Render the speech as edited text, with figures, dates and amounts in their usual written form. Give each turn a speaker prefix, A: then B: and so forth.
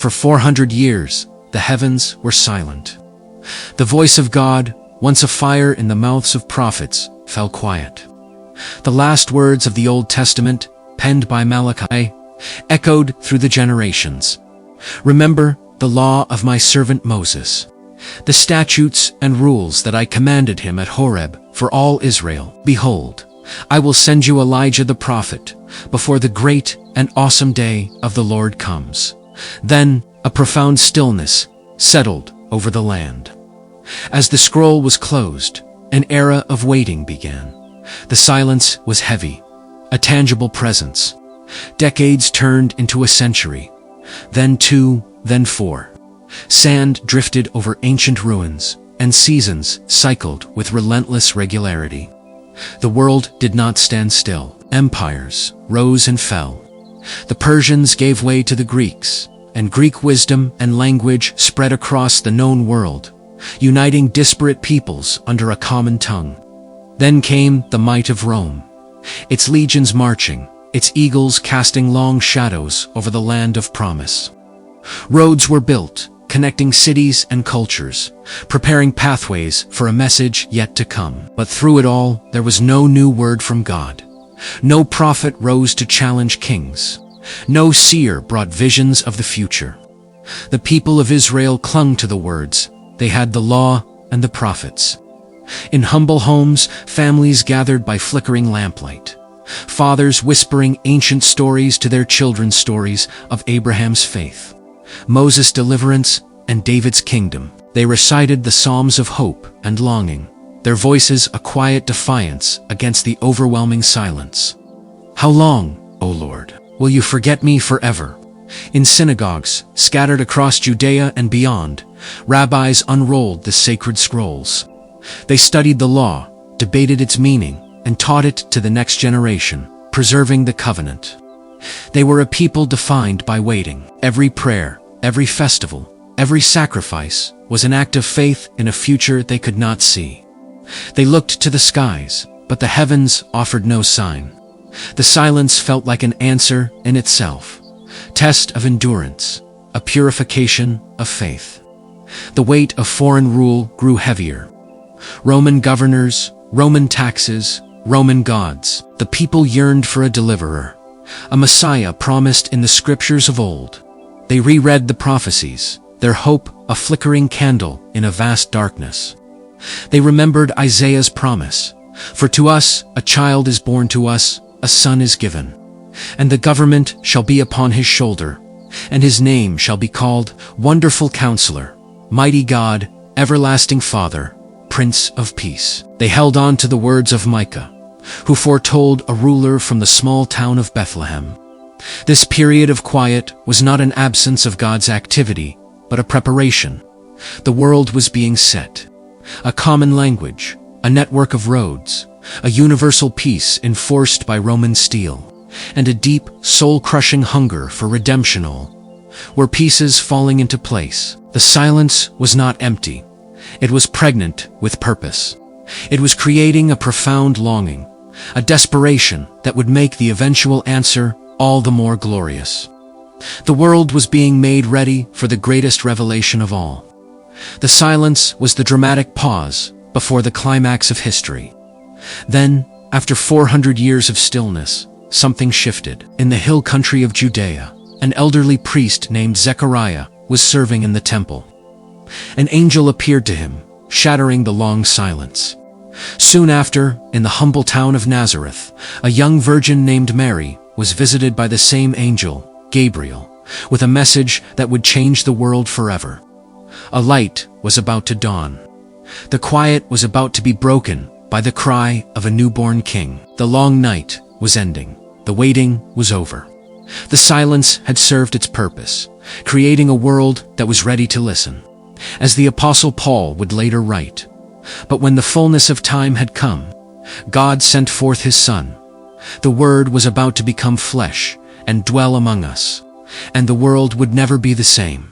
A: For 400 years, the heavens were silent. The voice of God, once a fire in the mouths of prophets, fell quiet. The last words of the Old Testament, penned by Malachi, echoed through the generations. Remember the law of my servant Moses, the statutes and rules that I commanded him at Horeb for all Israel. Behold, I will send you Elijah the prophet before the great and awesome day of the Lord comes. Then a profound stillness settled over the land. As the scroll was closed, an era of waiting began. The silence was heavy, a tangible presence. Decades turned into a century, then 2, then 4. Sand drifted over ancient ruins, and seasons cycled with relentless regularity. The world did not stand still. Empires rose and fell. The Persians gave way to the Greeks, and Greek wisdom and language spread across the known world, uniting disparate peoples under a common tongue. Then came the might of Rome, its legions marching, its eagles casting long shadows over the land of promise. Roads were built, connecting cities and cultures, preparing pathways for a message yet to come. But through it all, there was no new word from God. No prophet rose to challenge kings. No seer brought visions of the future. The people of Israel clung to the words. They had the law and the prophets. In humble homes, families gathered by flickering lamplight. Fathers whispering ancient stories to their children, stories of Abraham's faith, Moses' deliverance, and David's kingdom. They recited the psalms of hope and longing, their voices a quiet defiance against the overwhelming silence. How long, O Lord, will you forget me forever? In synagogues, scattered across Judea and beyond, rabbis unrolled the sacred scrolls. They studied the law, debated its meaning, and taught it to the next generation, preserving the covenant. They were a people defined by waiting. Every prayer, every festival, every sacrifice was an act of faith in a future they could not see. They looked to the skies, but the heavens offered no sign. The silence felt like an answer in itself, test of endurance, a purification of faith. The weight of foreign rule grew heavier. Roman governors, Roman taxes, Roman gods. The people yearned for a deliverer, a Messiah promised in the scriptures of old. They reread the prophecies, their hope a flickering candle in a vast darkness. They remembered Isaiah's promise, "For to us a child is born, to us a son is given, and the government shall be upon his shoulder, and his name shall be called Wonderful Counselor, Mighty God, Everlasting Father, Prince of Peace." They held on to the words of Micah, who foretold a ruler from the small town of Bethlehem. This period of quiet was not an absence of God's activity, but a preparation. The world was being set. A common language, a network of roads, a universal peace enforced by Roman steel, and a deep, soul-crushing hunger for redemption all were pieces falling into place. The silence was not empty. It was pregnant with purpose. It was creating a profound longing, a desperation that would make the eventual answer all the more glorious. The world was being made ready for the greatest revelation of all. The silence was the dramatic pause before the climax of history. Then, after 400 years of stillness, something shifted. In the hill country of Judea, an elderly priest named Zechariah was serving in the temple. An angel appeared to him, shattering the long silence. Soon after, in the humble town of Nazareth, a young virgin named Mary was visited by the same angel, Gabriel, with a message that would change the world forever. A light was about to dawn. The quiet was about to be broken by the cry of a newborn king. The long night was ending. The waiting was over. The silence had served its purpose, creating a world that was ready to listen. As the Apostle Paul would later write, "But when the fullness of time had come, God sent forth his Son. The Word was about to become flesh and dwell among us, and the world would never be the same."